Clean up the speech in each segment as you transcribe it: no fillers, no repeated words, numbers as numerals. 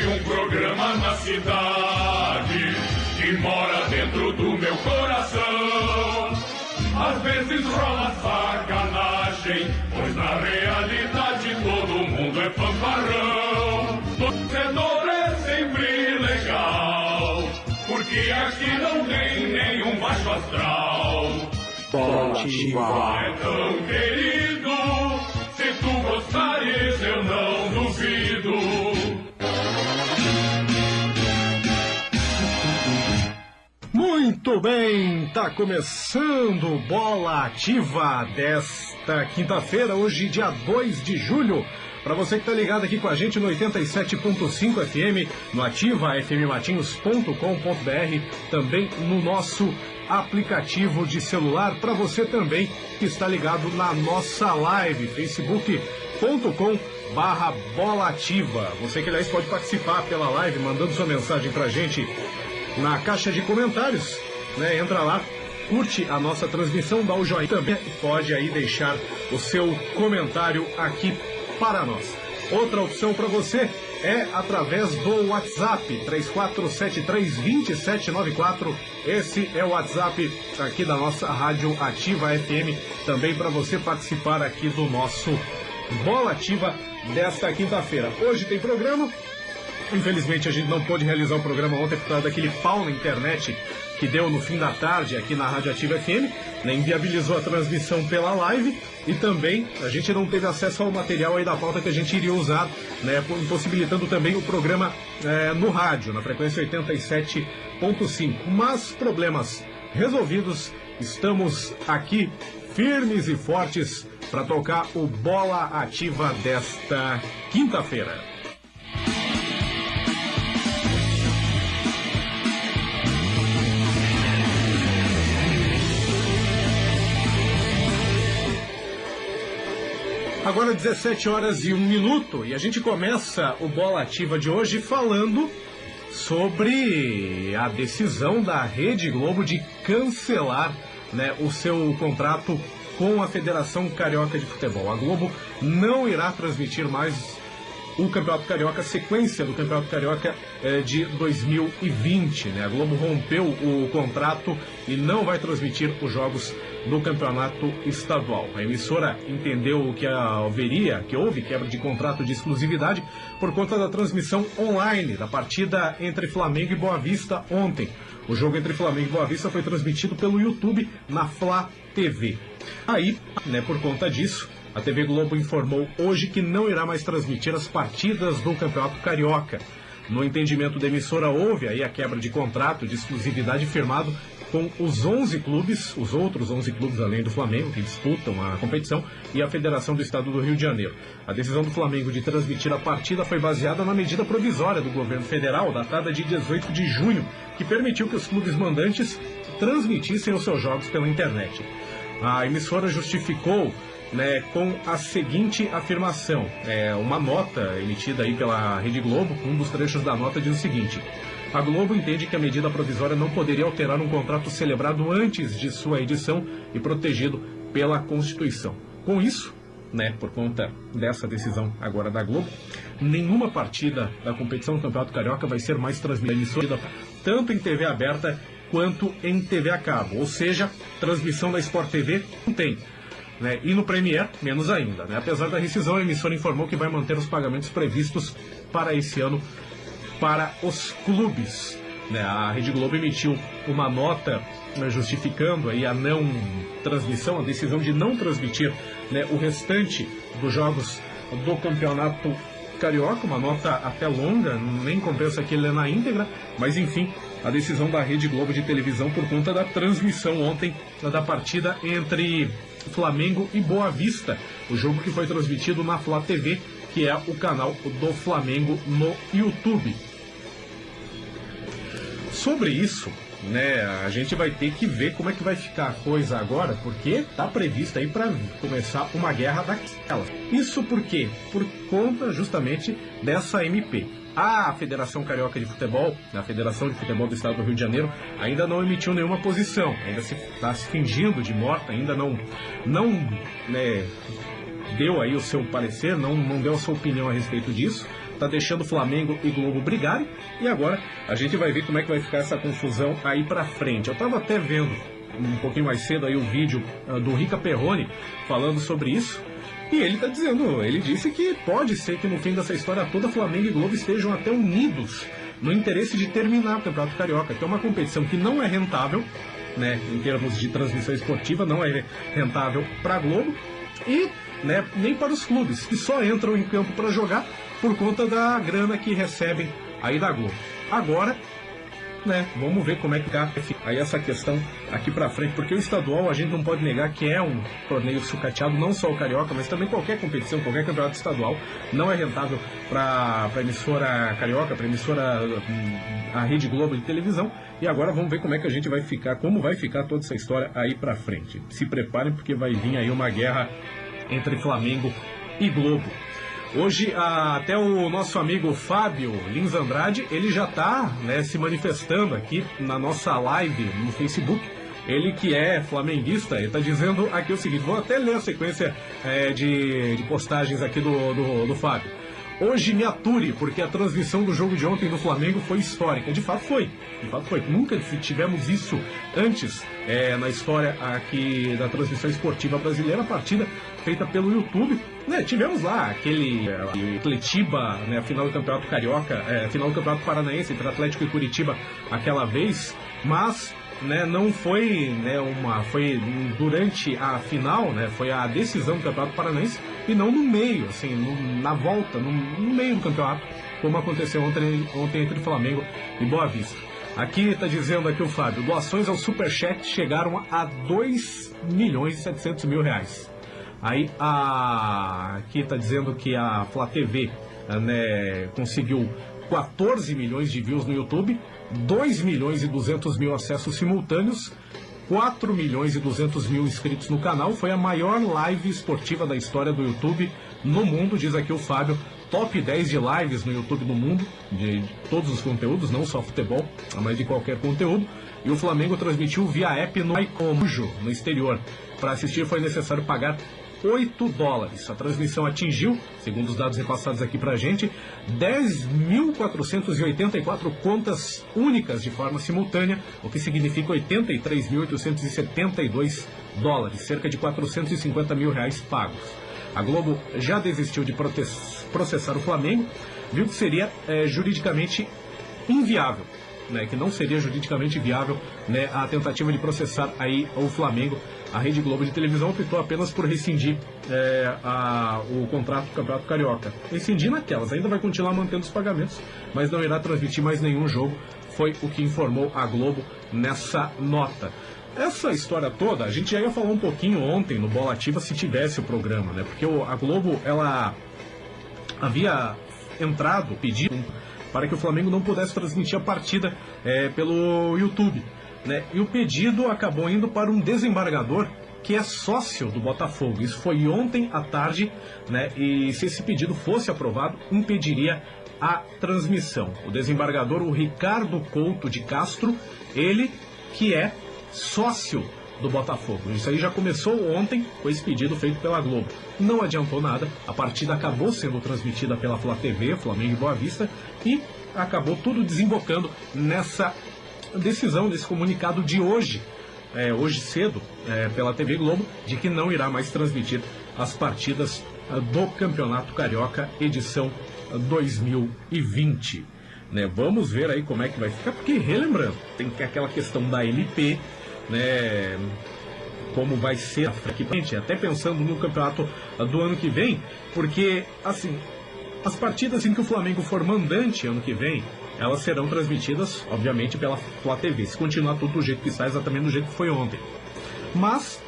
um programa na cidade que mora dentro do meu coração. Às vezes rola sacanagem, pois na realidade todo mundo é fanfarrão. Torcedor é sempre legal, porque aqui não tem nenhum baixo astral. Bola Ativa é tão querido, se tu gostares eu não duvido. Muito bem, tá começando Bola Ativa desta quinta-feira, hoje dia 2 de julho. Para você que tá ligado aqui com a gente no 87.5 FM, no ativa.fmmatinhos.com.br, também no nosso aplicativo de celular, para você também que está ligado na nossa live, facebook.com/Bola Ativa. Você que aliás pode participar pela live, mandando sua mensagem pra gente na caixa de comentários, né? Entra lá, curte a nossa transmissão, dá o joinha também e pode aí deixar o seu comentário aqui para nós. Outra opção para você é através do WhatsApp 34732794. Esse é o WhatsApp aqui da nossa Rádio Ativa FM, também para você participar aqui do nosso Bola Ativa desta quinta-feira. Hoje tem programa. Infelizmente a gente não pôde realizar o programa ontem por causa daquele pau na internet que deu no fim da tarde aqui na Rádio Ativa FM, né? Inviabilizou a transmissão pela live e também a gente não teve acesso ao material aí da pauta que a gente iria usar, né? Impossibilitando também o programa no rádio, na frequência 87.5. Mas problemas resolvidos, estamos aqui firmes e fortes para tocar o Bola Ativa desta quinta-feira. Agora 17 horas e 1 minuto e a gente começa o Bola Ativa de hoje falando sobre a decisão da Rede Globo de cancelar, né, o seu contrato com a Federação Carioca de Futebol. A Globo não irá transmitir mais o Campeonato Carioca, sequência do Campeonato Carioca de 2020. Né? A Globo rompeu o contrato e não vai transmitir os jogos do Campeonato Estadual. A emissora entendeu que houve quebra de contrato de exclusividade por conta da transmissão online da partida entre Flamengo e Boa Vista ontem. O jogo entre Flamengo e Boa Vista foi transmitido pelo YouTube na Flá TV. Aí, né, por conta disso, a TV Globo informou hoje que não irá mais transmitir as partidas do Campeonato Carioca. No entendimento da emissora, houve aí a quebra de contrato de exclusividade firmado com os 11 clubes, os outros 11 clubes além do Flamengo, que disputam a competição, e a Federação do Estado do Rio de Janeiro. A decisão do Flamengo de transmitir a partida foi baseada na medida provisória do governo federal, datada de 18 de junho, que permitiu que os clubes mandantes transmitissem os seus jogos pela internet. A emissora justificou, né, com a seguinte afirmação, uma nota emitida aí pela Rede Globo. Um dos trechos da nota diz o seguinte: a Globo entende que a medida provisória não poderia alterar um contrato celebrado antes de sua edição e protegido pela Constituição. Com isso, né, por conta dessa decisão agora da Globo, nenhuma partida da competição do Campeonato Carioca vai ser mais transmitida tanto em TV aberta quanto em TV a cabo, ou seja, transmissão da Sport TV não tem. Né, e no Premier, menos ainda. Né? Apesar da rescisão, a emissora informou que vai manter os pagamentos previstos para esse ano para os clubes. Né? A Rede Globo emitiu uma nota, né, justificando aí a não transmissão, a decisão de não transmitir, né, o restante dos jogos do Campeonato Carioca, uma nota até longa, nem compensa aqui ler na íntegra, mas enfim, a decisão da Rede Globo de televisão por conta da transmissão ontem da partida entre Flamengo e Boa Vista, o jogo que foi transmitido na Flá TV, que é o canal do Flamengo no YouTube. Sobre isso, né, a gente vai ter que ver como é que vai ficar a coisa agora, porque está prevista aí para começar uma guerra daquela. Isso por quê? Por conta justamente dessa MP. A Federação Carioca de Futebol, a Federação de Futebol do Estado do Rio de Janeiro, ainda não emitiu nenhuma posição, ainda está se fingindo de morta, ainda não deu aí o seu parecer, não deu a sua opinião a respeito disso, tá deixando Flamengo e Globo brigarem, e agora a gente vai ver como é que vai ficar essa confusão aí pra frente. Eu tava até vendo um pouquinho mais cedo aí o vídeo do Rica Perrone falando sobre isso, e ele tá dizendo, ele disse que pode ser que no fim dessa história toda Flamengo e Globo estejam até unidos no interesse de terminar o Campeonato Carioca, que é uma competição que não é rentável, né, em termos de transmissão esportiva, não é rentável para a Globo e, né, nem para os clubes, que só entram em campo para jogar por conta da grana que recebem aí da Globo. Agora, né, vamos ver como é que tá aí essa questão aqui pra frente, porque o estadual a gente não pode negar que é um torneio sucateado, não só o Carioca, mas também qualquer competição, qualquer campeonato estadual não é rentável para emissora Carioca, para emissora a Rede Globo de televisão. E agora vamos ver como é que a gente vai ficar, como vai ficar toda essa história aí pra frente. Se preparem, porque vai vir aí uma guerra entre Flamengo e Globo. Hoje, até o nosso amigo Fábio Lins Andrade, ele já está, né, se manifestando aqui na nossa live no Facebook. Ele que é flamenguista, ele está dizendo aqui o seguinte, vou até ler a sequência de postagens aqui do Fábio. Hoje me ature, porque a transmissão do jogo de ontem do Flamengo foi histórica. De fato foi. Nunca tivemos isso antes na história aqui da transmissão esportiva brasileira, a partida feita pelo YouTube. Né, tivemos lá aquele Curitiba, né, a final do Campeonato Carioca, final do Campeonato Paranaense entre Atlético e Curitiba aquela vez, mas, né, não foi, né, foi durante a final, né, foi a decisão do Campeonato Paranaense e não no meio, assim, na volta, no meio do campeonato, como aconteceu ontem entre Flamengo e Boa Vista. Aqui está dizendo aqui o Fábio, doações ao Superchat chegaram a R$2.700.000. Aí aqui está dizendo que a Flá TV, né, conseguiu 14 milhões de views no YouTube, 2.200.000 acessos simultâneos, 4.200.000 inscritos no canal. Foi a maior live esportiva da história do YouTube no mundo, diz aqui o Fábio. Top 10 de lives no YouTube no mundo, de todos os conteúdos, não só futebol, mas de qualquer conteúdo. E o Flamengo transmitiu via app no iComujo, no exterior. Para assistir foi necessário pagar $8. A transmissão atingiu, segundo os dados repassados aqui pra gente, 10.484 contas únicas de forma simultânea, o que significa $83.872, cerca de R$450 mil pagos. A Globo já desistiu de processar o Flamengo, viu que seria juridicamente inviável, né, que não seria juridicamente viável, né, a tentativa de processar aí o Flamengo. A Rede Globo de televisão optou apenas por rescindir o contrato do Campeonato Carioca. Rescindir naquelas, ainda vai continuar mantendo os pagamentos, mas não irá transmitir mais nenhum jogo, foi o que informou a Globo nessa nota. Essa história toda, a gente já ia falar um pouquinho ontem no Bola Ativa se tivesse o programa, né? Porque a Globo, ela havia pedido para que o Flamengo não pudesse transmitir a partida pelo YouTube, né? E o pedido acabou indo para um desembargador que é sócio do Botafogo. Isso foi ontem à tarde, né? E se esse pedido fosse aprovado, impediria a transmissão. O desembargador, o Ricardo Couto de Castro, ele que é sócio do Botafogo. Isso aí já começou ontem com esse pedido feito pela Globo. Não adiantou nada, a partida acabou sendo transmitida pela Flá TV, Flamengo e Boa Vista, e acabou tudo desembocando nessa decisão, desse comunicado de hoje, hoje cedo, pela TV Globo, de que não irá mais transmitir as partidas do Campeonato Carioca, edição 2020. Né? Vamos ver aí como é que vai ficar, porque, relembrando, tem aquela questão da LP, né, como vai ser aqui pra gente, até pensando no campeonato do ano que vem, porque, assim, as partidas em que o Flamengo for mandante ano que vem, elas serão transmitidas, obviamente, pela Flá TV, se continuar tudo do jeito que está, exatamente do jeito que foi ontem. Mas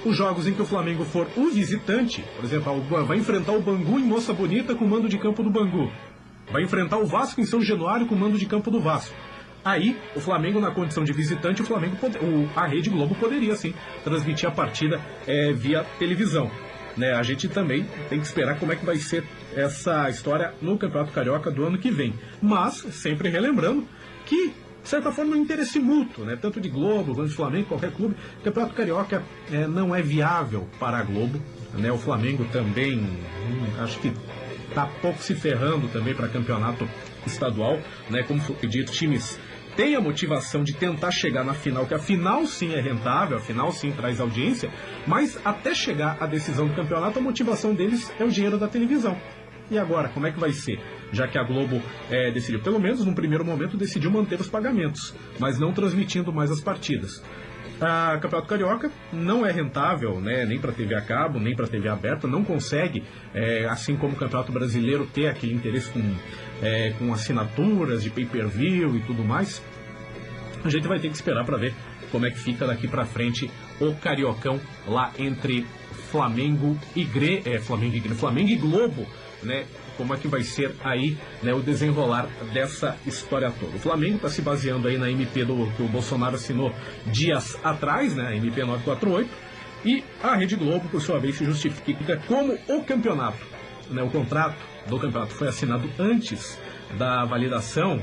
os jogos em que o Flamengo for o visitante, por exemplo, vai enfrentar o Bangu em Moça Bonita com o mando de campo do Bangu, vai enfrentar o Vasco em São Januário com o mando de campo do Vasco. Aí, o Flamengo, na condição de visitante, a Rede Globo poderia, sim, transmitir a partida via televisão. Né? A gente também tem que esperar como é que vai ser essa história no Campeonato Carioca do ano que vem. Mas, sempre relembrando que, de certa forma, é um interesse mútuo, né? Tanto de Globo, quanto de Flamengo, qualquer clube. O Campeonato Carioca não é viável para a Globo. Né? O Flamengo também, acho que está pouco se ferrando também para campeonato estadual, né? Como foi dito, times têm a motivação de tentar chegar na final, que a final sim é rentável, a final sim traz audiência, mas até chegar à decisão do campeonato, a motivação deles é o dinheiro da televisão. E agora, como é que vai ser? Já que a Globo decidiu, pelo menos num primeiro momento, decidiu manter os pagamentos, mas não transmitindo mais as partidas. A Campeonato Carioca não é rentável, né, nem para TV a cabo, nem para TV aberta, não consegue, assim como o Campeonato Brasileiro, ter aquele interesse com assinaturas de pay-per-view e tudo mais. A gente vai ter que esperar para ver como é que fica daqui para frente o Cariocão lá entre Flamengo e Globo, né? Como é que vai ser aí, né, o desenrolar dessa história toda. O Flamengo está se baseando aí na MP que o Bolsonaro assinou dias atrás, né, a MP 948, e a Rede Globo, por sua vez, se justifica como o campeonato, né, o contrato do campeonato foi assinado antes da validação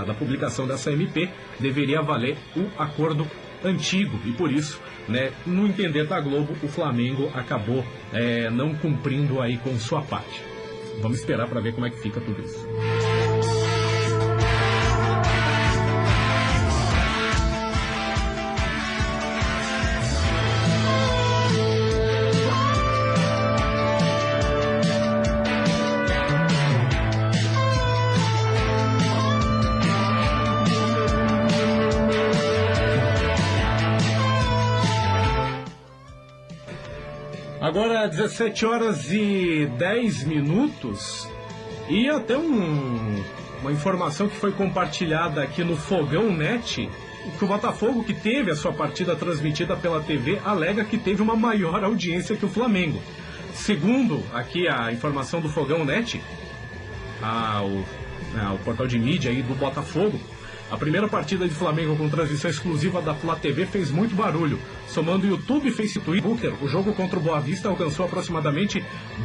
da publicação dessa MP, deveria valer o acordo antigo, e por isso, né, no entender da Globo, o Flamengo acabou não cumprindo aí com sua parte. Vamos esperar para ver como é que fica tudo isso. Agora 17 horas e 10 minutos e até uma informação que foi compartilhada aqui no Fogão Net, que o Botafogo, que teve a sua partida transmitida pela TV, alega que teve uma maior audiência que o Flamengo. Segundo aqui a informação do Fogão Net, o portal de mídia aí do Botafogo, a primeira partida de Flamengo com transmissão exclusiva da Flá TV fez muito barulho. Somando YouTube, Facebook e Booker, o jogo contra o Boa Vista alcançou aproximadamente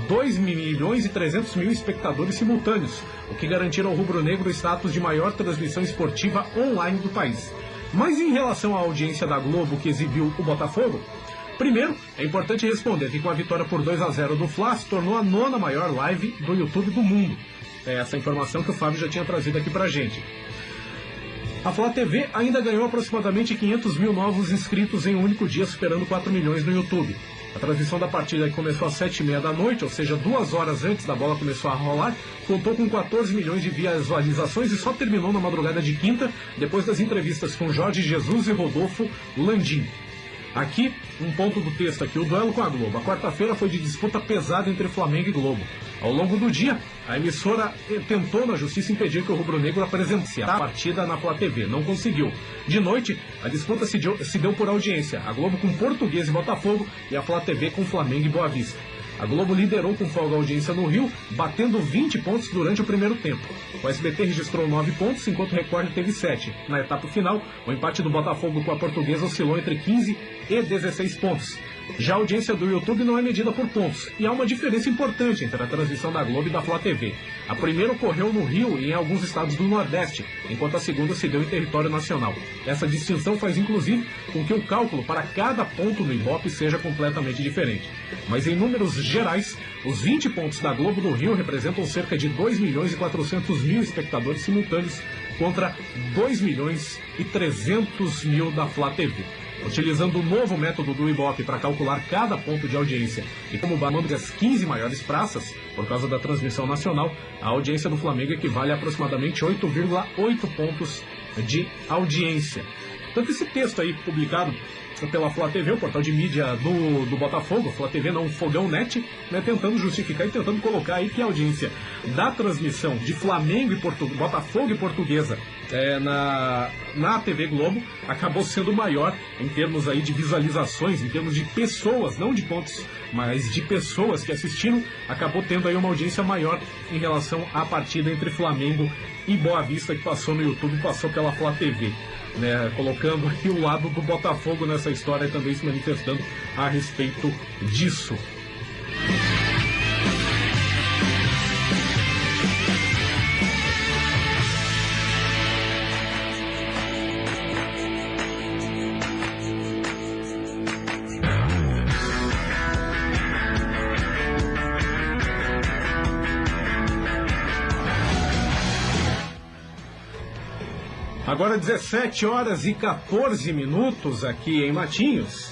2.300.000 espectadores simultâneos, o que garantiram ao rubro-negro o status de maior transmissão esportiva online do país. Mas em relação à audiência da Globo que exibiu o Botafogo, primeiro, é importante responder que com a vitória por 2-0 do Fla, se tornou a 9ª maior live do YouTube do mundo. É essa informação que o Fábio já tinha trazido aqui pra gente. A Flá TV ainda ganhou aproximadamente 500 mil novos inscritos em um único dia, superando 4 milhões no YouTube. A transmissão da partida, que começou às 7h30 da noite, ou seja, 2 horas antes da bola começar a rolar, contou com 14 milhões de visualizações e só terminou na madrugada de quinta, depois das entrevistas com Jorge Jesus e Rodolfo Landim. Aqui, um ponto do texto aqui, o duelo com a Globo. A quarta-feira foi de disputa pesada entre Flamengo e Globo. Ao longo do dia, a emissora tentou na justiça impedir que o rubro-negro apresentasse a partida na Flá TV. Não conseguiu. De noite, a disputa se deu por audiência. A Globo com Português e Botafogo e a Flá TV com Flamengo e Boa Vista. A Globo liderou com folga a audiência no Rio, batendo 20 pontos durante o primeiro tempo. O SBT registrou 9 pontos, enquanto o Record teve 7. Na etapa final, o empate do Botafogo com a Portuguesa oscilou entre 15 e 16 pontos. Já a audiência do YouTube não é medida por pontos, e há uma diferença importante entre a transmissão da Globo e da Flá TV. A primeira ocorreu no Rio e em alguns estados do Nordeste, enquanto a segunda se deu em território nacional. Essa distinção faz inclusive com que o cálculo para cada ponto no Ibope seja completamente diferente. Mas em números gerais, os 20 pontos da Globo do Rio representam cerca de 2.400.000 espectadores simultâneos contra 2.300.000 da Flá TV. Utilizando o novo método do Ibope para calcular cada ponto de audiência e como balanço das 15 maiores praças, por causa da transmissão nacional, a audiência do Flamengo equivale a aproximadamente 8,8 pontos de audiência. Tanto esse texto aí publicado pela Flá TV, o portal de mídia do Botafogo, Flá TV não, Fogão Net, né, tentando justificar e tentando colocar aí que a audiência da transmissão de Flamengo e Botafogo e Portuguesa na TV Globo acabou sendo maior em termos aí de visualizações, em termos de pessoas, não de pontos, mas de pessoas que assistiram, acabou tendo aí uma audiência maior em relação à partida entre Flamengo e Boa Vista, que passou no YouTube e passou pela Flá TV. Né, colocando aqui o lado do Botafogo nessa história e também se manifestando a respeito disso. Agora 17 horas e 14 minutos aqui em Matinhos.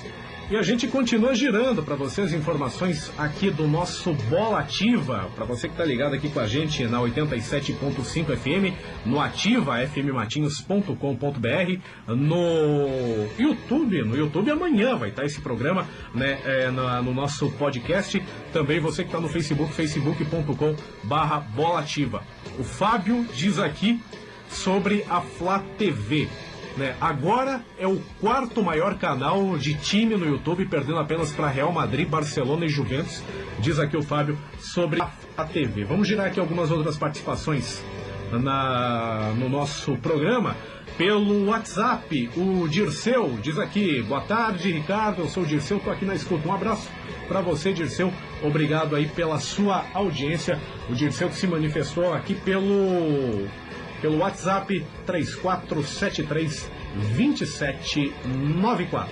E a gente continua girando para vocês informações aqui do nosso Bola Ativa. Para você que está ligado aqui com a gente na 87.5 FM, no ativa.fmmatinhos.com.br, no YouTube. No YouTube amanhã vai estar esse programa, né, no nosso podcast. Também você que está no Facebook, facebook.com/Bola Ativa. O Fábio diz aqui sobre a Flá TV. Agora é o quarto maior canal de time no YouTube, perdendo apenas para Real Madrid, Barcelona e Juventus, diz aqui o Fábio sobre a TV. Vamos girar aqui algumas outras participações no nosso programa. Pelo WhatsApp, o Dirceu diz aqui: boa tarde, Ricardo, eu sou o Dirceu, estou aqui na escuta. Um abraço para você, Dirceu, obrigado aí pela sua audiência. O Dirceu que se manifestou aqui pelo WhatsApp 3473-2794.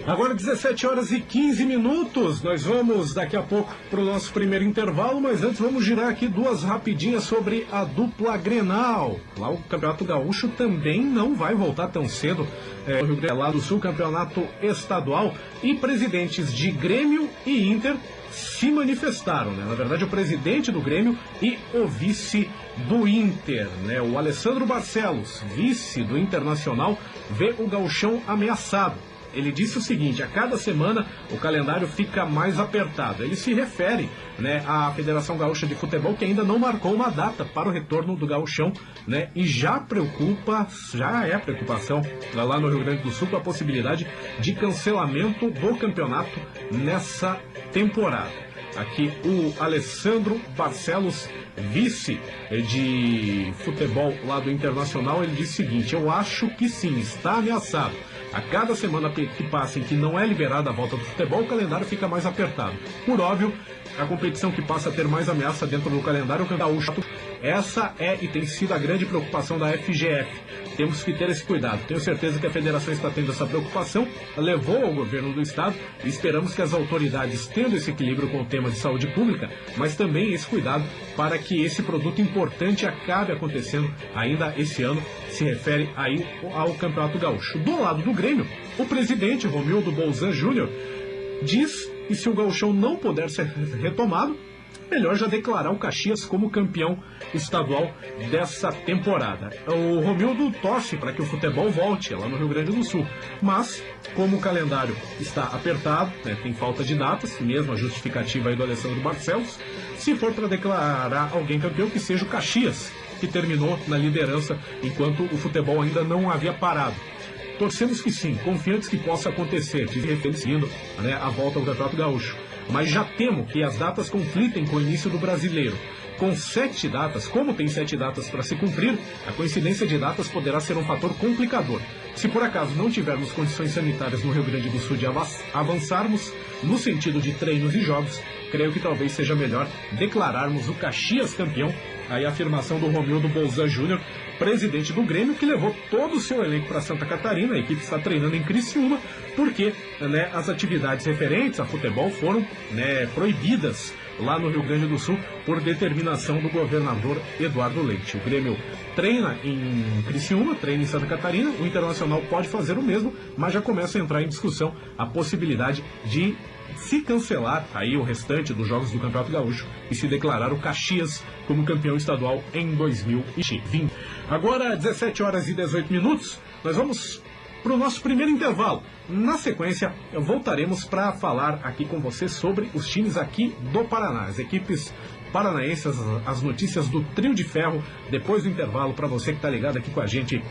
Agora 17 horas e 15 minutos, nós vamos daqui a pouco para o nosso primeiro intervalo, mas antes vamos girar aqui duas rapidinhas sobre a dupla Grenal. Lá o Campeonato Gaúcho também não vai voltar tão cedo, no Rio Grande lá do Sul, Campeonato Estadual, e presidentes de Grêmio e Inter se manifestaram, né? Na verdade, o presidente do Grêmio e o vice do Inter, né? O Alessandro Barcelos, vice do Internacional, vê o gauchão ameaçado. Ele disse o seguinte: a cada semana o calendário fica mais apertado. Ele se refere, né, à Federação Gaúcha de Futebol, que ainda não marcou uma data para o retorno do gauchão, né, e já é preocupação lá no Rio Grande do Sul com a possibilidade de cancelamento do campeonato nessa temporada. Aqui o Alessandro Barcelos, vice de futebol lá do Internacional, ele disse o seguinte: eu acho que sim, está ameaçado. A cada semana que passa em que não é liberada a volta do futebol, o calendário fica mais apertado. Por óbvio, a competição que passa a ter mais ameaça dentro do calendário é o Gaúcho. Essa é e tem sido a grande preocupação da FGF. Temos que ter esse cuidado. Tenho certeza que a federação está tendo essa preocupação, levou ao governo do estado e esperamos que as autoridades, tendo esse equilíbrio com o tema de saúde pública, mas também esse cuidado para que esse produto importante acabe acontecendo ainda esse ano, se refere aí ao Campeonato Gaúcho. Do lado do Grêmio, o presidente Romildo Bolzan Júnior diz que se o gauchão não puder ser retomado, melhor já declarar o Caxias como campeão estadual dessa temporada. O Romildo torce para que o futebol volte lá no Rio Grande do Sul, mas como o calendário está apertado, né, tem falta de datas, mesmo a justificativa aí do Alessandro Barcelos, se for para declarar alguém campeão, que seja o Caxias, que terminou na liderança enquanto o futebol ainda não havia parado. Torcemos que sim, confiantes que possa acontecer, referenciando, né, a volta ao Campeonato Gaúcho. Mas já temo que as datas conflitem com o início do Brasileiro. Com 7 datas, como tem 7 datas para se cumprir, a coincidência de datas poderá ser um fator complicador. Se por acaso não tivermos condições sanitárias no Rio Grande do Sul de avançarmos no sentido de treinos e jogos, creio que talvez seja melhor declararmos o Caxias campeão. Aí a afirmação do Romildo Bolzan Júnior, presidente do Grêmio, que levou todo o seu elenco para Santa Catarina. A equipe está treinando em Criciúma, porque, né, as atividades referentes a futebol foram, né, proibidas lá no Rio Grande do Sul por determinação do governador Eduardo Leite. O Grêmio treina em Criciúma, treina em Santa Catarina, o Internacional pode fazer o mesmo, mas já começa a entrar em discussão a possibilidade de se cancelar aí o restante dos jogos do Campeonato Gaúcho e se declarar o Caxias como campeão estadual em 2020. Agora, 17 horas e 18 minutos, nós vamos para o nosso primeiro intervalo. Na sequência, voltaremos para falar aqui com você sobre os times aqui do Paraná, as equipes paranaenses, as notícias do Trio de Ferro, depois do intervalo, para você que está ligado aqui com a gente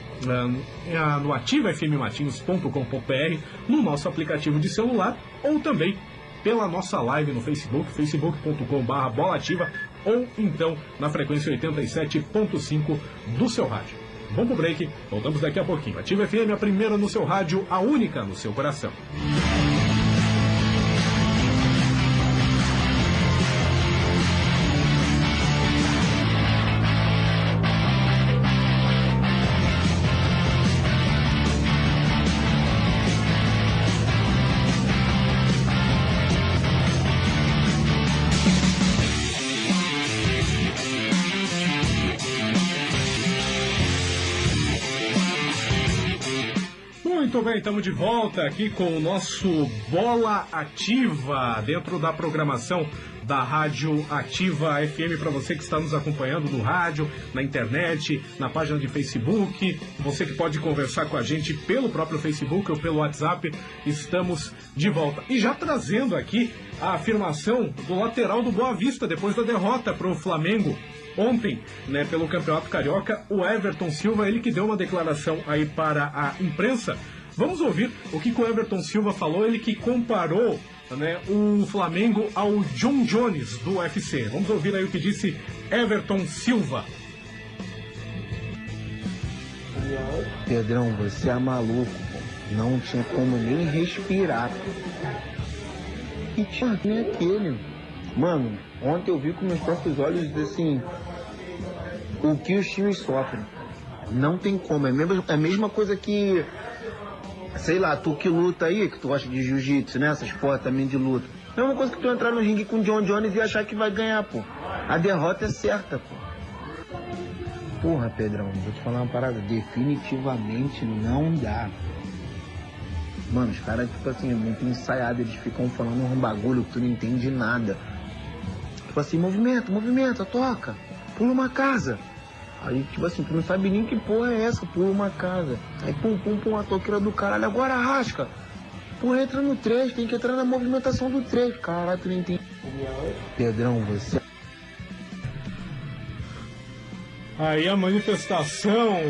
no ativafmmatinhos.com.br, no nosso aplicativo de celular, ou também pela nossa live no Facebook, facebook.com/bolaativa, ou então na frequência 87.5 do seu rádio. Vamos pro break, voltamos daqui a pouquinho. Ativa FM, a primeira no seu rádio, a única no seu coração. Muito bem, estamos de volta aqui com o nosso Bola Ativa, dentro da programação da Rádio Ativa FM, para você que está nos acompanhando no rádio, na internet, na página de Facebook, você que pode conversar com a gente pelo próprio Facebook ou pelo WhatsApp, estamos de volta. E já trazendo aqui a afirmação do lateral do Boa Vista, depois da derrota para o Flamengo ontem, né, pelo Campeonato Carioca, o Everton Silva, ele que deu uma declaração aí para a imprensa. Vamos ouvir o que o Everton Silva falou, ele que comparou, né, o Flamengo ao John Jones do UFC. Vamos ouvir aí o que disse Everton Silva. Pedrão, você é maluco, pô. Não tinha como nem respirar. E tinha nem aquele. Mano, ontem eu vi com meus próprios olhos, assim, o que os times sofrem. Não tem como. É a mesma coisa que, sei lá, tu que luta aí, que tu gosta de jiu-jitsu, né? Essas porra também de luta. É uma coisa que tu entrar no ringue com o John Jones e achar que vai ganhar, pô. A derrota é certa, pô. Porra, Pedrão, vou te falar uma parada. Definitivamente não dá. Mano, os caras, tipo assim, é muito ensaiado. Eles ficam falando um bagulho que tu não entende nada. Tipo assim, movimenta, toca. Pula uma casa. Aí, tipo assim, tu não sabe nem que porra é essa, pula uma casa. Aí, pum, a toqueira do caralho. Agora rasca. Porra, entra no 3, tem que entrar na movimentação do 3. Caralho, tu não entende. Pedrão, você... Aí a manifestação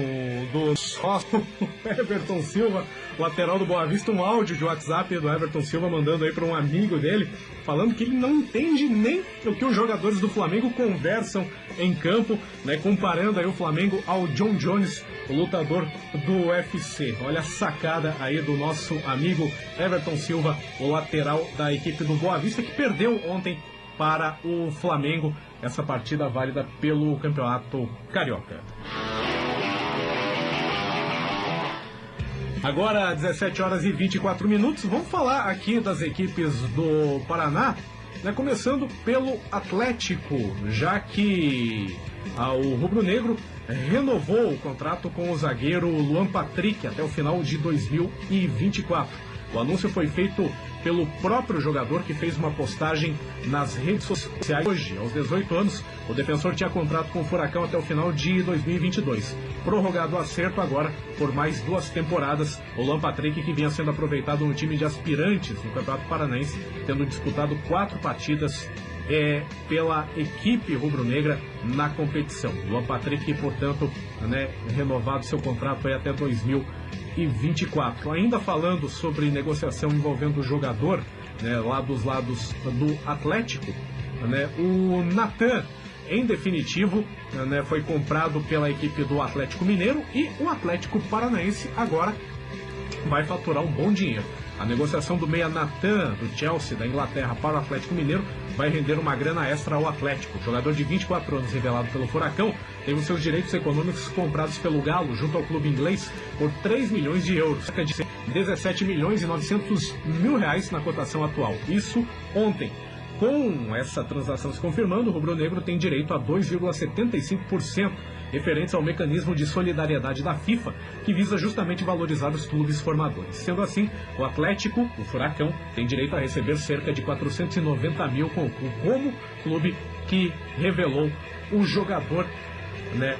do sócio Everton Silva, lateral do Boa Vista, um áudio de WhatsApp do Everton Silva mandando aí para um amigo dele, falando que ele não entende nem o que os jogadores do Flamengo conversam em campo, né, comparando aí o Flamengo ao John Jones, o lutador do UFC. Olha a sacada aí do nosso amigo Everton Silva, o lateral da equipe do Boa Vista, que perdeu ontem para o Flamengo, essa partida válida pelo Campeonato Carioca. Agora, 17 horas e 24 minutos, vamos falar aqui das equipes do Paraná, né, começando pelo Atlético, já que o Rubro Negro renovou o contrato com o zagueiro Luan Patrick até o final de 2024. O anúncio foi feito pelo próprio jogador, que fez uma postagem nas redes sociais. Hoje, aos 18 anos, o defensor tinha contrato com o Furacão até o final de 2022. Prorrogado o acerto agora por mais 2 temporadas. O Luan Patrick, que vinha sendo aproveitado no time de aspirantes no Campeonato Paranaense, tendo disputado 4 partidas pela equipe rubro-negra na competição. Luan Patrick, portanto, né, renovado seu contrato aí até 2024. Ainda falando sobre negociação envolvendo o jogador, né, lá dos lados do Atlético, né, o Natan, em definitivo, né, foi comprado pela equipe do Atlético Mineiro, e o Atlético Paranaense agora vai faturar um bom dinheiro. A negociação do meia Natan, do Chelsea, da Inglaterra, para o Atlético Mineiro vai render uma grana extra ao Atlético. O jogador de 24 anos, revelado pelo Furacão, teve os seus direitos econômicos comprados pelo Galo, junto ao clube inglês, por 3 milhões de euros, cerca de 17 milhões e 900 mil reais na cotação atual. Isso ontem. Com essa transação se confirmando, o rubro-negro tem direito a 2,75%, referentes ao mecanismo de solidariedade da FIFA, que visa justamente valorizar os clubes formadores. Sendo assim, o Atlético, o Furacão, tem direito a receber cerca de 490 mil como clube que revelou o jogador, né,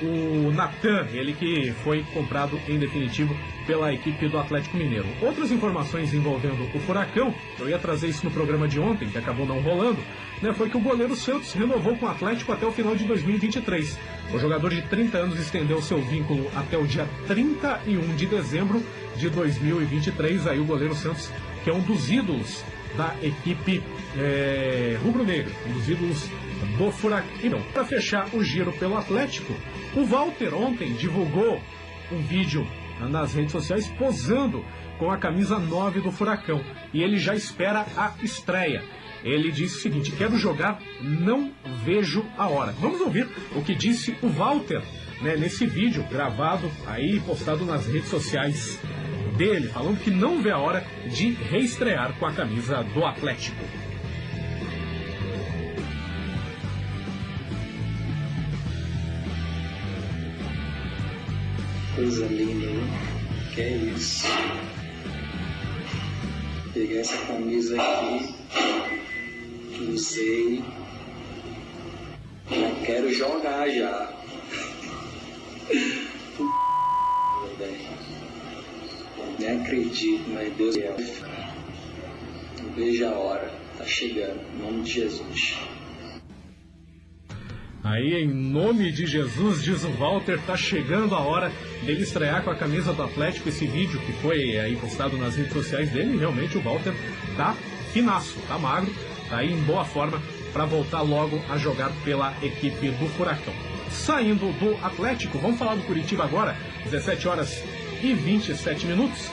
o Natan, ele que foi comprado em definitivo pela equipe do Atlético Mineiro. Outras informações envolvendo o Furacão, eu ia trazer isso no programa de ontem, que acabou não rolando, né, foi que o goleiro Santos renovou com o Atlético até o final de 2023. O jogador de 30 anos estendeu seu vínculo até o dia 31 de dezembro de 2023. Aí o goleiro Santos, que é um dos ídolos da equipe rubro-negra, um dos ídolos do Furacão. Para fechar o giro pelo Atlético, o Walter ontem divulgou um vídeo nas redes sociais posando com a camisa 9 do Furacão, e ele já espera a estreia. Ele disse o seguinte: quero jogar, não vejo a hora. Vamos ouvir o que disse o Walter, né, nesse vídeo gravado aí, postado nas redes sociais dele, falando que não vê a hora de reestrear com a camisa do Atlético. Coisa linda, né? Que é isso. Peguei essa camisa aqui, usei, já quero jogar já. Nem acredito, mas Deus é. Não vejo a hora, tá chegando, em nome de Jesus. Aí, em nome de Jesus, diz o Walter, tá chegando a hora dele estrear com a camisa do Atlético. Esse vídeo que foi aí postado nas redes sociais dele, realmente o Walter tá finaço, tá magro, tá aí em boa forma para voltar logo a jogar pela equipe do Furacão. Saindo do Atlético, vamos falar do Curitiba agora, 17 horas e 27 minutos.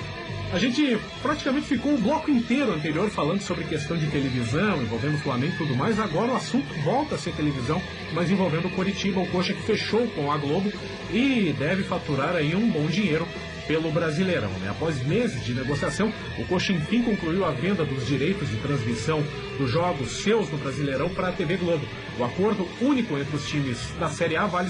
A gente praticamente ficou o bloco inteiro anterior falando sobre questão de televisão, envolvendo o Flamengo e tudo mais. Agora o assunto volta a ser televisão, mas envolvendo o Coritiba, o Coxa que fechou com a Globo e deve faturar aí um bom dinheiro pelo Brasileirão, né? Após meses de negociação, o Coxa enfim concluiu a venda dos direitos de transmissão dos jogos seus no Brasileirão para a TV Globo. O acordo único entre os times da Série A vale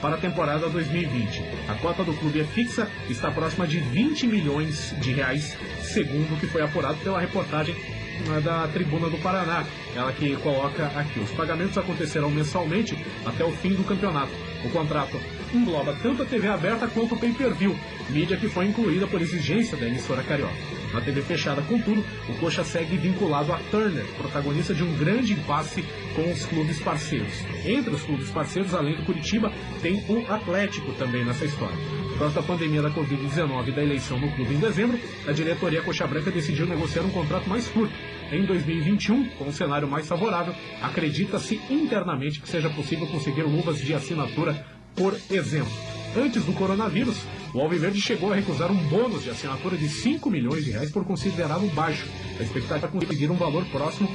para a temporada 2020. A cota do clube é fixa, está próxima de 20 milhões de reais, segundo o que foi apurado pela reportagem da Tribuna do Paraná. Ela que coloca aqui: os pagamentos acontecerão mensalmente até o fim do campeonato. O contrato engloba tanto a TV aberta quanto o pay-per-view, mídia que foi incluída por exigência da emissora carioca. Na TV fechada, contudo, o Coxa segue vinculado a Turner, protagonista de um grande impasse com os clubes parceiros. Entre os clubes parceiros, além do Curitiba, tem o Atlético também nessa história. Por causa da pandemia da Covid-19 e da eleição no clube em dezembro, a diretoria Coxa Branca decidiu negociar um contrato mais curto. Em 2021, com um cenário mais favorável, acredita-se internamente que seja possível conseguir luvas de assinatura, por exemplo. Antes do coronavírus, o Alviverde chegou a recusar um bônus de assinatura de 5 milhões de reais por considerá-lo baixo. A expectativa é conseguir um valor próximo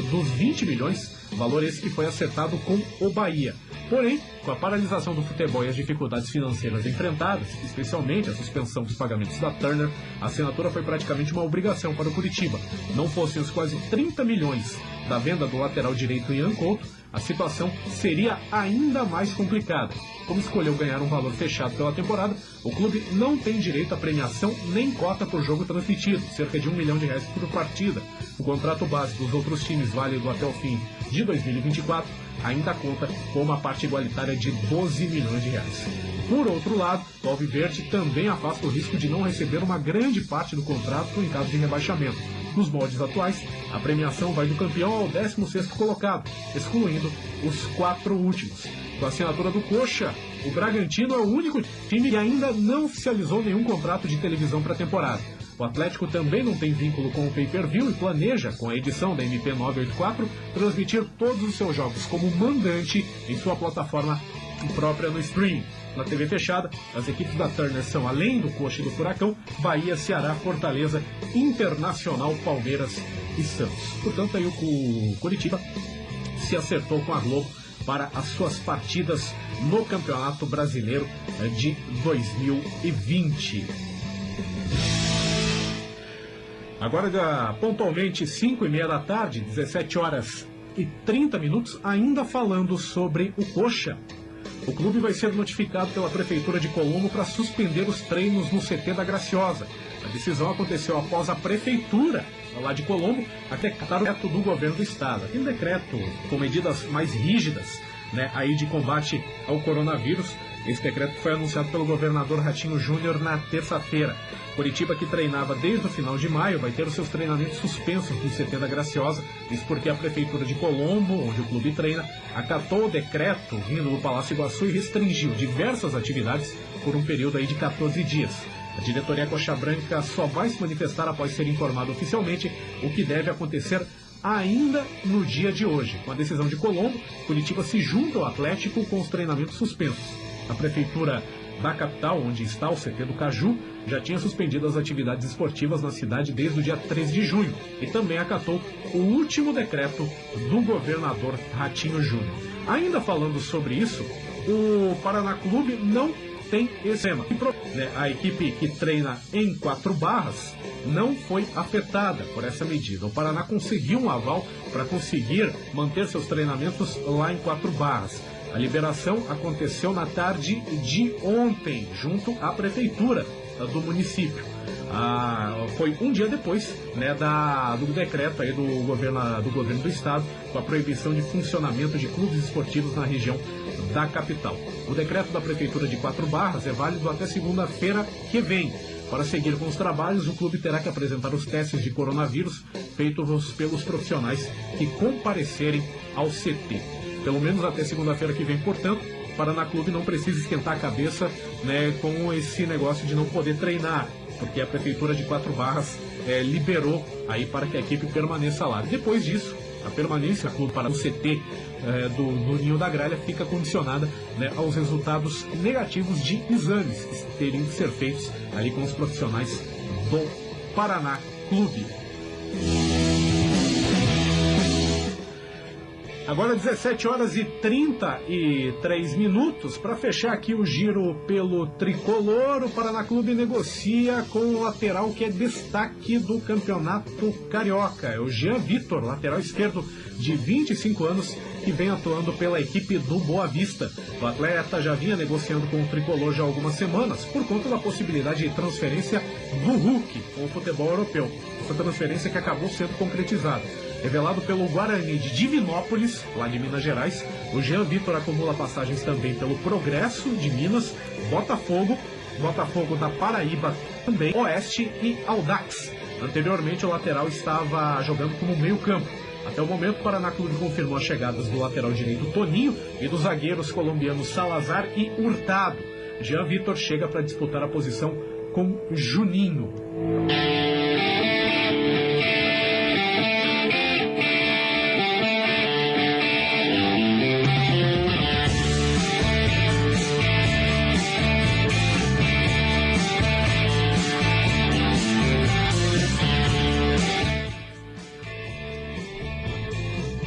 dos 20 milhões, valor esse que foi acertado com o Bahia. Porém, com a paralisação do futebol e as dificuldades financeiras enfrentadas, especialmente a suspensão dos pagamentos da Turner, a assinatura foi praticamente uma obrigação para o Curitiba. Não fossem os quase 30 milhões da venda do lateral direito Ian Couto, a situação seria ainda mais complicada. Como escolheu ganhar um valor fechado pela temporada, o clube não tem direito a premiação nem cota por jogo transmitido, cerca de R$1 milhão por partida. O contrato base dos outros times, válido até o fim de 2024, ainda conta com uma parte igualitária de 12 milhões de reais. Por outro lado, o Alviverde também afasta o risco de não receber uma grande parte do contrato em caso de rebaixamento. Nos moldes atuais, a premiação vai do campeão ao 16º colocado, excluindo os 4 últimos. Com a assinatura do Coxa, o Bragantino é o único time que ainda não oficializou nenhum contrato de televisão para a temporada. O Atlético também não tem vínculo com o pay-per-view e planeja, com a edição da MP 984, transmitir todos os seus jogos como mandante em sua plataforma própria no stream. Na TV fechada, as equipes da Turner são, além do Coxa e do Furacão, Bahia, Ceará, Fortaleza, Internacional, Palmeiras e Santos. Portanto, aí o Curitiba se acertou com a Globo para as suas partidas no Campeonato Brasileiro de 2020. Agora, pontualmente, 5h30 da tarde, 17 horas e 30 minutos, ainda falando sobre o Coxa. O clube vai ser notificado pela Prefeitura de Colombo para suspender os treinos no CT da Graciosa. A decisão aconteceu após a Prefeitura lá de Colombo acatar o decreto do governo do estado. Aquele decreto com medidas mais rígidas, né, aí de combate ao coronavírus. Esse decreto foi anunciado pelo governador Ratinho Júnior na terça-feira. Curitiba, que treinava desde o final de maio, vai ter os seus treinamentos suspensos no CT da Graciosa. Isso porque a Prefeitura de Colombo, onde o clube treina, acatou o decreto vindo do Palácio Iguaçu e restringiu diversas atividades por um período aí de 14 dias. A diretoria Coxa Branca só vai se manifestar após ser informada oficialmente, o que deve acontecer ainda no dia de hoje. Com a decisão de Colombo, Curitiba se junta ao Atlético com os treinamentos suspensos. A Prefeitura da capital, onde está o CT do Caju, já tinha suspendido as atividades esportivas na cidade desde o dia 13 de junho e também acatou o último decreto do governador Ratinho Júnior. Ainda falando sobre isso, o Paraná Clube não tem esse tema. A equipe que treina em 4 barras não foi afetada por essa medida. O Paraná conseguiu um aval para conseguir manter seus treinamentos lá em 4 barras. A liberação aconteceu na tarde de ontem, junto à Prefeitura. do município. Foi um dia depois, né, do decreto aí do governo do estado com a proibição de funcionamento de clubes esportivos na região da capital. O decreto da prefeitura de Quatro Barras é válido até segunda-feira que vem. Para seguir com os trabalhos, o clube terá que apresentar os testes de coronavírus feitos pelos profissionais que comparecerem ao CT. Pelo menos até segunda-feira que vem, portanto, o Paraná Clube não precisa esquentar a cabeça, né, com esse negócio de não poder treinar, porque a prefeitura de Quatro Barras liberou aí para que a equipe permaneça lá. Depois disso, a permanência do clube para o CT do Ninho da Gralha fica condicionada, né, aos resultados negativos de exames que teriam que ser feitos ali com os profissionais do Paraná Clube. Agora 17 horas e 33 minutos. Para fechar aqui o giro pelo tricolor, o Paraná Clube negocia com o lateral que é destaque do Campeonato Carioca. É o Jean Vitor, lateral esquerdo de 25 anos, que vem atuando pela equipe do Boa Vista. O atleta já vinha negociando com o tricolor já há algumas semanas por conta da possibilidade de transferência do Hulk com o futebol europeu. Essa transferência que acabou sendo concretizada. Revelado pelo Guarani de Divinópolis, lá de Minas Gerais, o Jean Vitor acumula passagens também pelo Progresso de Minas, Botafogo da Paraíba também, Oeste e Audax. Anteriormente, o lateral estava jogando como meio-campo. Até o momento, o Paraná Clube confirmou as chegadas do lateral direito Toninho e dos zagueiros colombianos Salazar e Hurtado. Jean Vitor chega para disputar a posição com Juninho.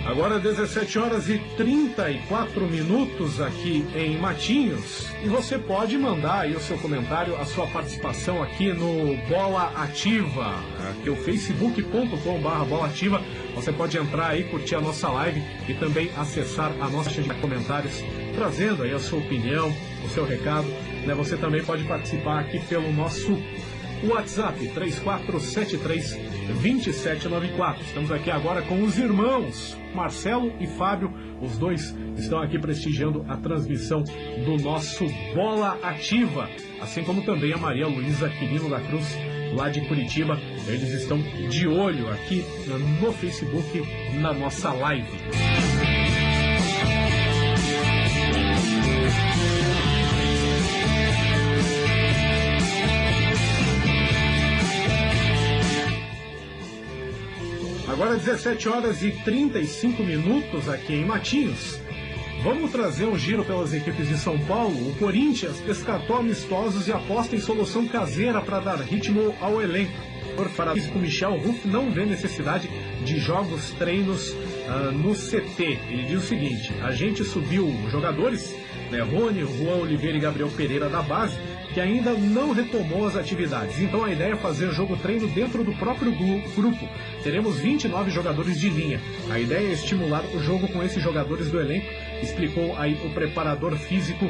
Agora 17 horas e 34 minutos aqui em Matinhos, e você pode mandar aí o seu comentário, a sua participação aqui no Bola Ativa, aqui é o facebook.com/Bola Ativa. Você pode entrar aí, curtir a nossa live e também acessar a nossa caixa de comentários, trazendo aí a sua opinião, o seu recado, né? Você também pode participar aqui pelo nosso WhatsApp 3473-2794. Estamos aqui agora com os irmãos Marcelo e Fábio. Os dois estão aqui prestigiando a transmissão do nosso Bola Ativa, assim como também a Maria Luísa Quirino da Cruz, lá de Curitiba. Eles estão de olho aqui no Facebook, na nossa live. Agora 17 horas e 35 minutos aqui em Matinhos. Vamos trazer um giro pelas equipes de São Paulo. O Corinthians descartou amistosos e aposta em solução caseira para dar ritmo ao elenco. Para o Michel Ruff não vê necessidade de jogos, treinos no CT. Ele diz o seguinte: a gente subiu jogadores, né, Rony, Juan Oliveira e Gabriel Pereira da base, que ainda não retomou as atividades. Então a ideia é fazer jogo-treino dentro do próprio grupo. Teremos 29 jogadores de linha. A ideia é estimular o jogo com esses jogadores do elenco, explicou aí o preparador físico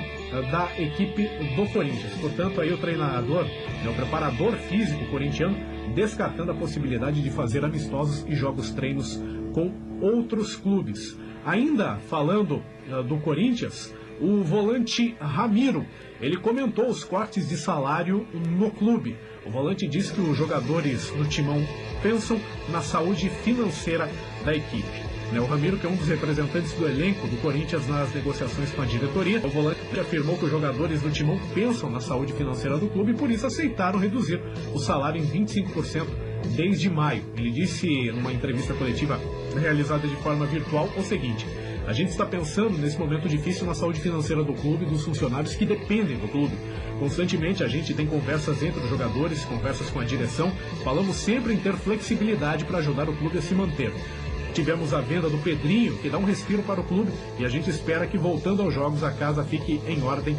da equipe do Corinthians. Portanto, aí o treinador, o preparador físico corintiano, descartando a possibilidade de fazer amistosos e jogos-treinos com outros clubes. Ainda falando do Corinthians, o volante Ramiro, ele comentou os cortes de salário no clube. O volante disse que os jogadores do Timão pensam na saúde financeira da equipe. O Ramiro, que é um dos representantes do elenco do Corinthians nas negociações com a diretoria, o volante afirmou que os jogadores do Timão pensam na saúde financeira do clube e por isso aceitaram reduzir o salário em 25% desde maio. Ele disse numa entrevista coletiva realizada de forma virtual o seguinte: a gente está pensando nesse momento difícil na saúde financeira do clube e dos funcionários que dependem do clube. Constantemente a gente tem conversas entre os jogadores, conversas com a direção, falamos sempre em ter flexibilidade para ajudar o clube a se manter. Tivemos a venda do Pedrinho, que dá um respiro para o clube, e a gente espera que, voltando aos jogos, a casa fique em ordem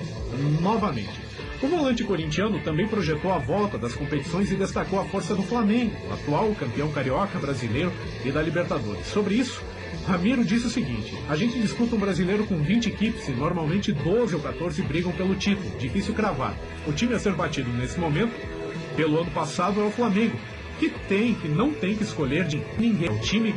novamente. O volante corintiano também projetou a volta das competições e destacou a força do Flamengo, o atual campeão carioca, brasileiro e da Libertadores. Sobre isso, Ramiro disse o seguinte: a gente disputa um brasileiro com 20 equipes e normalmente 12 ou 14 brigam pelo título, difícil cravar. O time a ser batido nesse momento, pelo ano passado, é o Flamengo, que não tem que escolher de ninguém. O time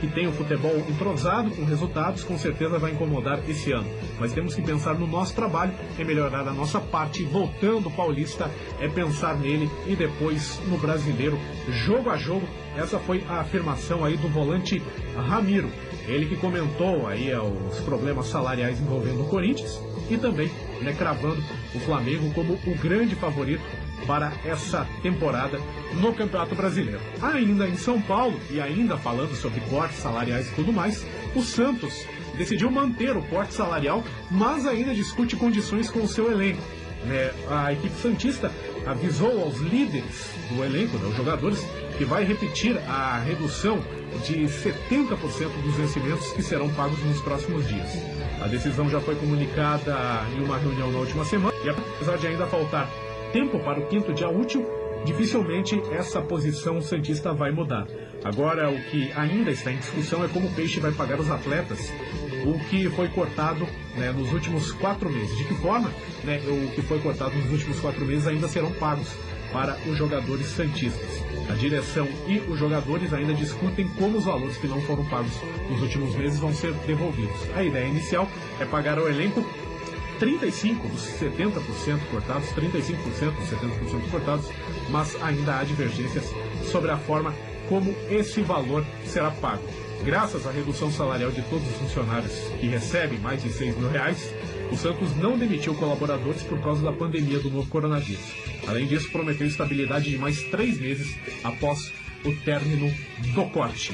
que tem o futebol entrosado com resultados, com certeza vai incomodar esse ano. Mas temos que pensar no nosso trabalho, é melhorar a nossa parte, voltando o Paulista, é pensar nele e depois no brasileiro, jogo a jogo. Essa foi a afirmação aí do volante Ramiro, ele que comentou aí os problemas salariais envolvendo o Corinthians e também cravando o Flamengo como o grande favorito para essa temporada no Campeonato Brasileiro. Ainda em São Paulo, e ainda falando sobre cortes salariais e tudo mais, o Santos decidiu manter o corte salarial, mas ainda discute condições com o seu elenco. A equipe santista avisou aos líderes do elenco, os jogadores, que vai repetir a redução de 70% dos vencimentos que serão pagos nos próximos dias. A decisão já foi comunicada em uma reunião na última semana e apesar de ainda faltar tempo para o 5º dia útil, dificilmente essa posição santista vai mudar. Agora, o que ainda está em discussão é como o Peixe vai pagar os atletas o que foi cortado nos últimos 4 meses. De que forma o que foi cortado nos últimos 4 meses ainda serão pagos para os jogadores santistas. A direção e os jogadores ainda discutem como os valores que não foram pagos nos últimos meses vão ser devolvidos. A ideia inicial é pagar ao elenco 35% dos 70% cortados, 35% dos 70% cortados, mas ainda há divergências sobre a forma como esse valor será pago. Graças à redução salarial de todos os funcionários que recebem mais de R$6 mil, o Santos não demitiu colaboradores por causa da pandemia do novo coronavírus. Além disso, prometeu estabilidade de mais 3 meses após o término do corte.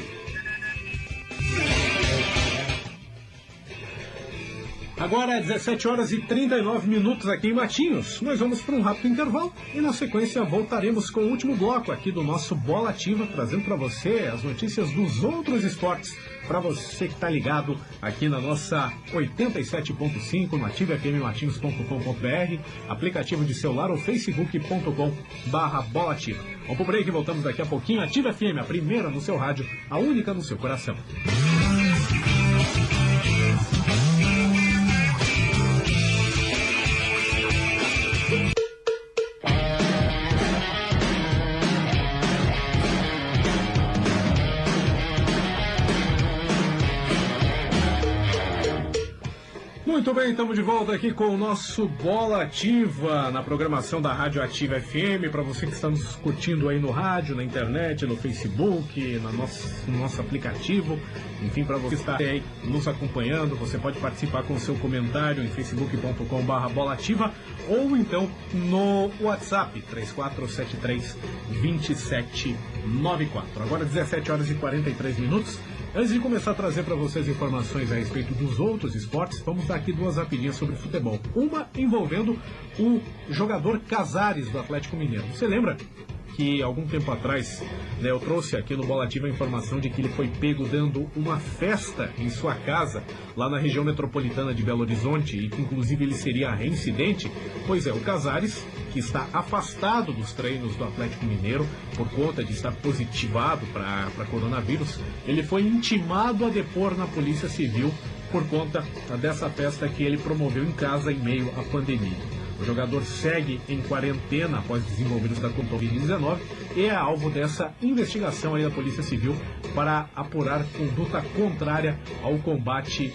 Agora, 17 horas e 39 minutos aqui em Matinhos. Nós vamos para um rápido intervalo e, na sequência, voltaremos com o último bloco aqui do nosso Bola Ativa, trazendo para você as notícias dos outros esportes, para você que está ligado aqui na nossa 87.5, no ativafmmatinhos.com.br, aplicativo de celular ou facebook.com/Bola Ativa. Vamos pro break e voltamos daqui a pouquinho. Ativa FM, a primeira no seu rádio, a única no seu coração. Muito bem, estamos de volta aqui com o nosso Bola Ativa na programação da Rádio Ativa FM. Para você que está nos curtindo aí no rádio, na internet, no Facebook, no nosso aplicativo, enfim, para você que está aí nos acompanhando, você pode participar com o seu comentário em facebook.com/Bola Ativa ou então no WhatsApp 3473-2794. Agora 17 horas e 43 minutos. Antes de começar a trazer para vocês informações a respeito dos outros esportes, vamos dar aqui 2 rapidinhas sobre futebol. Uma envolvendo o jogador Casares do Atlético Mineiro. Você lembra que algum tempo atrás eu trouxe aqui no Bola Ativa a informação de que ele foi pego dando uma festa em sua casa lá na região metropolitana de Belo Horizonte e que inclusive ele seria reincidente? Pois é, o Casares, que está afastado dos treinos do Atlético Mineiro por conta de estar positivado para coronavírus, ele foi intimado a depor na Polícia Civil por conta dessa festa que ele promoveu em casa em meio à pandemia. O jogador segue em quarentena após desenvolver o da Covid-19 e é alvo dessa investigação aí da Polícia Civil para apurar conduta contrária ao combate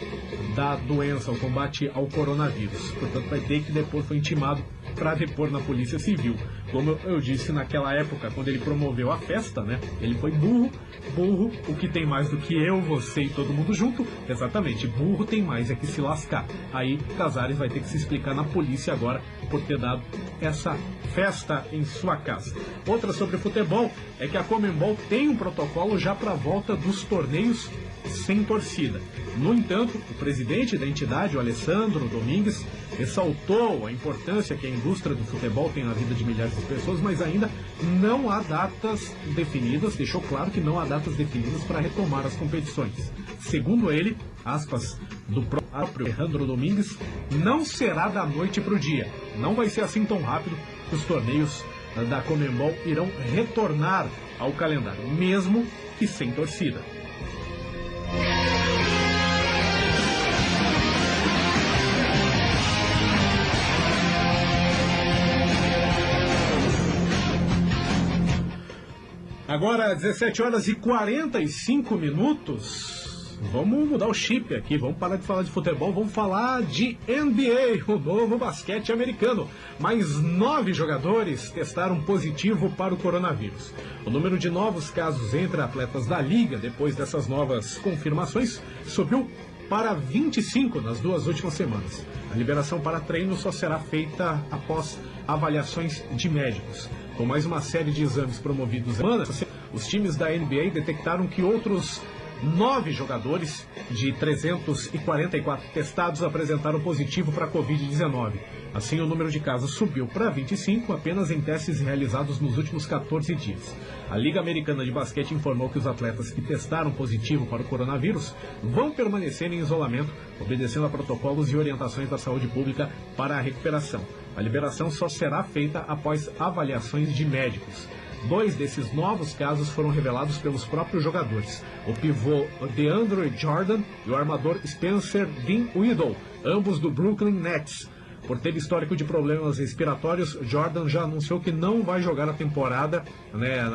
da doença, ao combate ao coronavírus. Portanto, vai ter que depor, foi intimado para depor na Polícia Civil. Como eu disse naquela época, quando ele promoveu a festa, ele foi burro, o que tem mais do que eu, você e todo mundo junto, exatamente, burro tem mais é que se lascar. Aí Casares vai ter que se explicar na polícia agora por ter dado essa festa em sua casa. Outra sobre futebol é que a Conmebol tem um protocolo já para a volta dos torneios sem torcida. No entanto, o presidente da entidade, o Alessandro Domingues, ressaltou a importância que a indústria do futebol tem na vida de milhares de pessoas, mas ainda não há datas definidas, deixou claro que não há datas definidas para retomar as competições. Segundo ele, aspas do próprio Alejandro Domingues, não será da noite para o dia. Não vai ser assim tão rápido que os torneios da Conmebol irão retornar ao calendário, mesmo que sem torcida. Agora, 17 horas e 45 minutos. Vamos mudar o chip aqui, vamos parar de falar de futebol, vamos falar de NBA, o novo basquete americano. Mais 9 jogadores testaram positivo para o coronavírus. O número de novos casos entre atletas da liga, depois dessas novas confirmações, subiu para 25 nas 2 últimas semanas. A liberação para treino só será feita após avaliações de médicos. Com mais uma série de exames promovidos, os times da NBA detectaram que outros 9 jogadores de 344 testados apresentaram positivo para a Covid-19. Assim, o número de casos subiu para 25 apenas em testes realizados nos últimos 14 dias. A Liga Americana de Basquete informou que os atletas que testaram positivo para o coronavírus vão permanecer em isolamento, obedecendo a protocolos e orientações da saúde pública para a recuperação. A liberação só será feita após avaliações de médicos. 2 desses novos casos foram revelados pelos próprios jogadores, o pivô DeAndre Jordan e o armador Spencer Dinwiddie, ambos do Brooklyn Nets. Por ter histórico de problemas respiratórios, Jordan já anunciou que não vai jogar a temporada,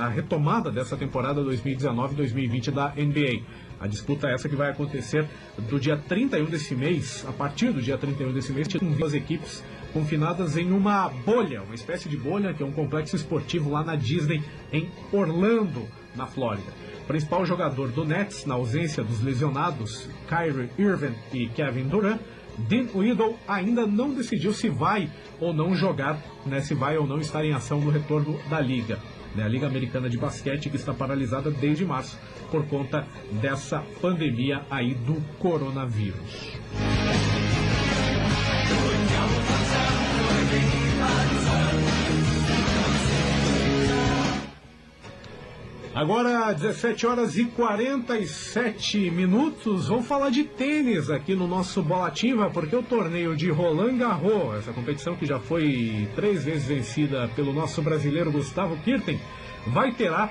a retomada dessa temporada 2019-2020 da NBA. A disputa é essa que vai acontecer do dia 31 desse mês, a partir do dia 31 desse mês, com 2 equipes confinadas em uma bolha, uma espécie de bolha, que é um complexo esportivo lá na Disney, em Orlando, na Flórida. O principal jogador do Nets, na ausência dos lesionados Kyrie Irving e Kevin Durant, Dinwiddie ainda não decidiu se vai ou não jogar, se vai ou não estar em ação no retorno da Liga. A Liga Americana de Basquete, que está paralisada desde março por conta dessa pandemia aí do coronavírus. Agora, 17 horas e 47 minutos, vamos falar de tênis aqui no nosso Bola Ativa, porque o torneio de Roland Garros, essa competição que já foi 3 vezes vencida pelo nosso brasileiro Gustavo Kuerten, vai terá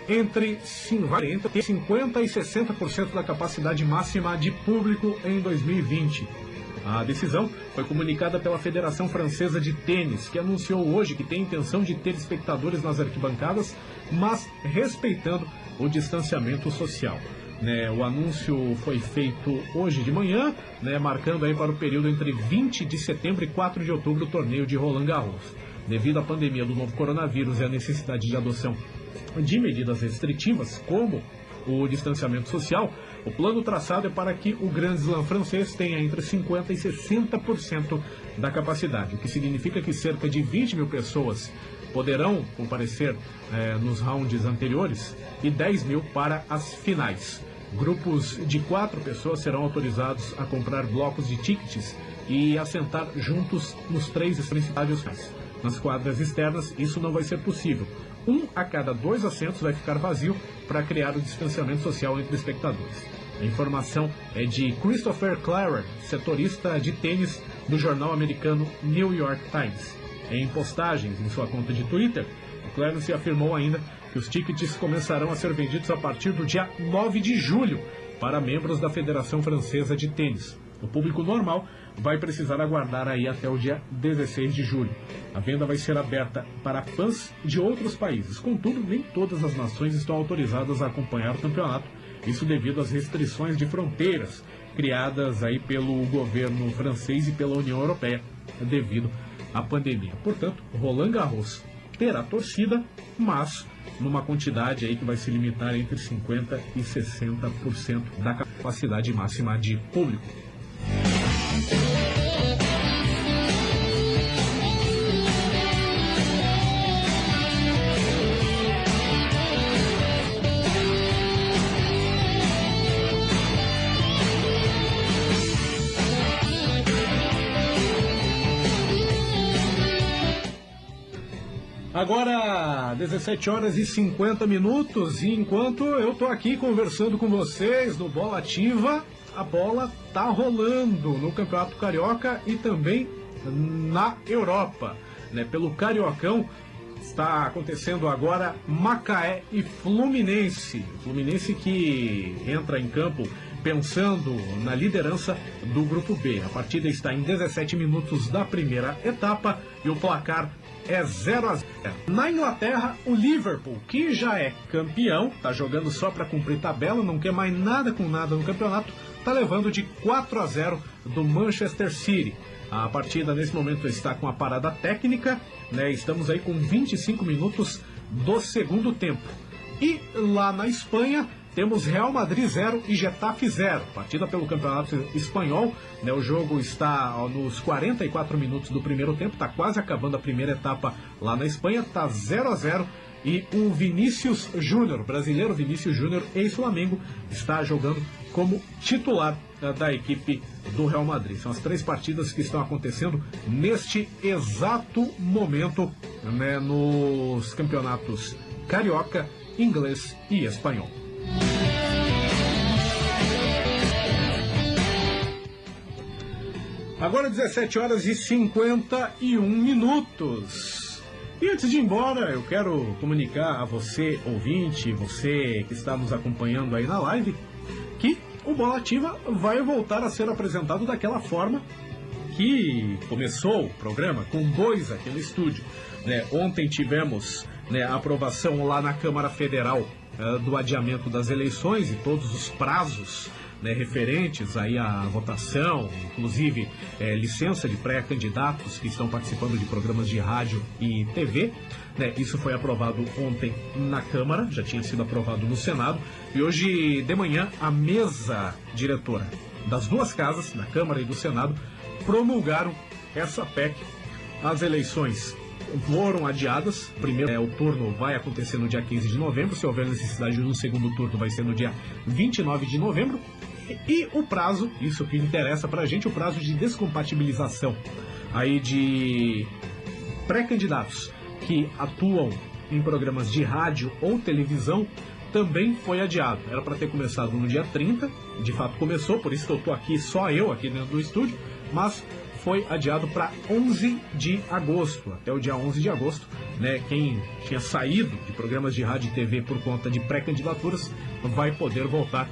entre 50% e 60% da capacidade máxima de público em 2020. A decisão foi comunicada pela Federação Francesa de Tênis, que anunciou hoje que tem intenção de ter espectadores nas arquibancadas, mas respeitando o distanciamento social. O anúncio foi feito hoje de manhã, marcando aí para o período entre 20 de setembro e 4 de outubro o torneio de Roland Garros. Devido à pandemia do novo coronavírus e à necessidade de adoção de medidas restritivas, como o distanciamento social, o plano traçado é para que o Grand Slam francês tenha entre 50% e 60% da capacidade, o que significa que cerca de 20 mil pessoas poderão comparecer nos rounds anteriores e 10 mil para as finais. Grupos de 4 pessoas serão autorizados a comprar blocos de tickets e assentar juntos nos 3 principais. Nas quadras externas, isso não vai ser possível. 1 a cada 2 assentos vai ficar vazio para criar o distanciamento social entre espectadores. A informação é de Christopher Clarett, setorista de tênis do jornal americano New York Times. Em postagens em sua conta de Twitter, o Clarett afirmou ainda que os tickets começarão a ser vendidos a partir do dia 9 de julho para membros da Federação Francesa de Tênis. O público normal vai precisar aguardar aí até o dia 16 de julho. A venda vai ser aberta para fãs de outros países. Contudo, nem todas as nações estão autorizadas a acompanhar o campeonato. Isso devido às restrições de fronteiras criadas aí pelo governo francês e pela União Europeia devido à pandemia. Portanto, Roland Garros terá torcida, mas numa quantidade aí que vai se limitar entre 50% e 60% da capacidade máxima de público. Agora, 17 horas e 50 minutos, e enquanto eu tô aqui conversando com vocês no Bola Ativa, a bola tá rolando no Campeonato Carioca e também na Europa. Pelo Cariocão, está acontecendo agora Macaé e Fluminense. Fluminense que entra em campo pensando na liderança do grupo B. A partida está em 17 minutos da primeira etapa e o placar é 0-0. Na Inglaterra, o Liverpool, que já é campeão, está jogando só para cumprir tabela, não quer mais nada com nada no campeonato, está levando de 4-0 do Manchester City. A partida nesse momento está com a parada técnica, né? Estamos aí com 25 minutos do segundo tempo. E lá na Espanha temos Real Madrid 0 e Getafe 0. Partida pelo Campeonato Espanhol, né? O jogo está nos 44 minutos do primeiro tempo, está quase acabando a primeira etapa lá na Espanha, está 0-0. E o Vinícius Júnior, brasileiro Vinícius Júnior, ex-Flamengo, está jogando como titular da equipe do Real Madrid. São as 3 partidas que estão acontecendo neste exato momento, né, nos campeonatos carioca, inglês e espanhol. Agora 17 horas e 51 minutos. E antes de ir embora, eu quero comunicar a você, ouvinte, você que está nos acompanhando aí na live, que o Bola Ativa vai voltar a ser apresentado daquela forma que começou o programa, com 2 aqui no estúdio. Né? Ontem tivemos, né, a aprovação lá na Câmara Federal do adiamento das eleições e todos os prazos, né, referentes aí à votação, inclusive licença de pré-candidatos que estão participando de programas de rádio e TV. Né, isso foi aprovado ontem na Câmara, já tinha sido aprovado no Senado, e hoje de manhã a mesa diretora das 2 casas, da Câmara e do Senado, promulgaram essa PEC. As eleições foram adiadas. Primeiro, o turno vai acontecer no dia 15 de novembro, se houver necessidade de um segundo turno vai ser no dia 29 de novembro. E o prazo, isso que interessa pra gente, o prazo de descompatibilização aí de pré-candidatos que atuam em programas de rádio ou televisão também foi adiado. Era para ter começado no dia 30, de fato começou, por isso que eu tô aqui, só eu aqui dentro do estúdio, mas foi adiado para 11 de agosto, até o dia 11 de agosto, né? Quem tinha saído de programas de rádio e TV por conta de pré-candidaturas vai poder voltar.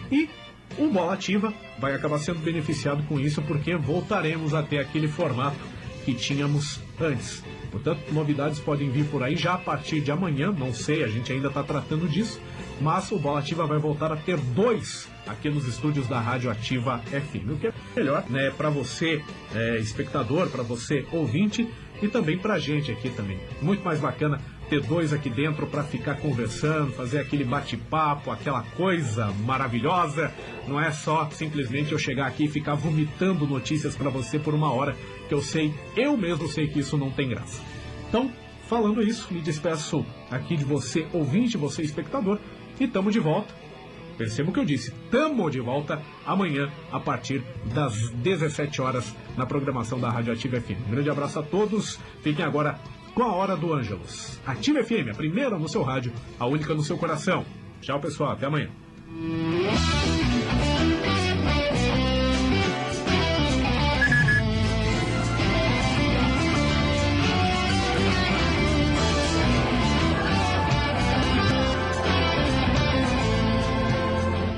E o Bola Ativa vai acabar sendo beneficiado com isso, porque voltaremos a ter aquele formato que tínhamos antes. Portanto, novidades podem vir por aí já a partir de amanhã, não sei, a gente ainda está tratando disso, mas o Bola Ativa vai voltar a ter 2 aqui nos estúdios da Rádio Ativa FM. O que é melhor, né, para você, espectador, para você, ouvinte, e também para a gente aqui também. Muito mais bacana ter 2 aqui dentro para ficar conversando, fazer aquele bate-papo, aquela coisa maravilhosa. Não é só simplesmente eu chegar aqui e ficar vomitando notícias para você por 1 hora, que eu mesmo sei que isso não tem graça. Então, falando isso, me despeço aqui de você, ouvinte, você, espectador, e tamo de volta. Perceba o que eu disse, tamo de volta amanhã a partir das 17 horas na programação da Rádio Ativa FM. Um grande abraço a todos, fiquem agora com a Hora do Ângelos. Ativa FM, a primeira no seu rádio, a única no seu coração. Tchau, pessoal, até amanhã.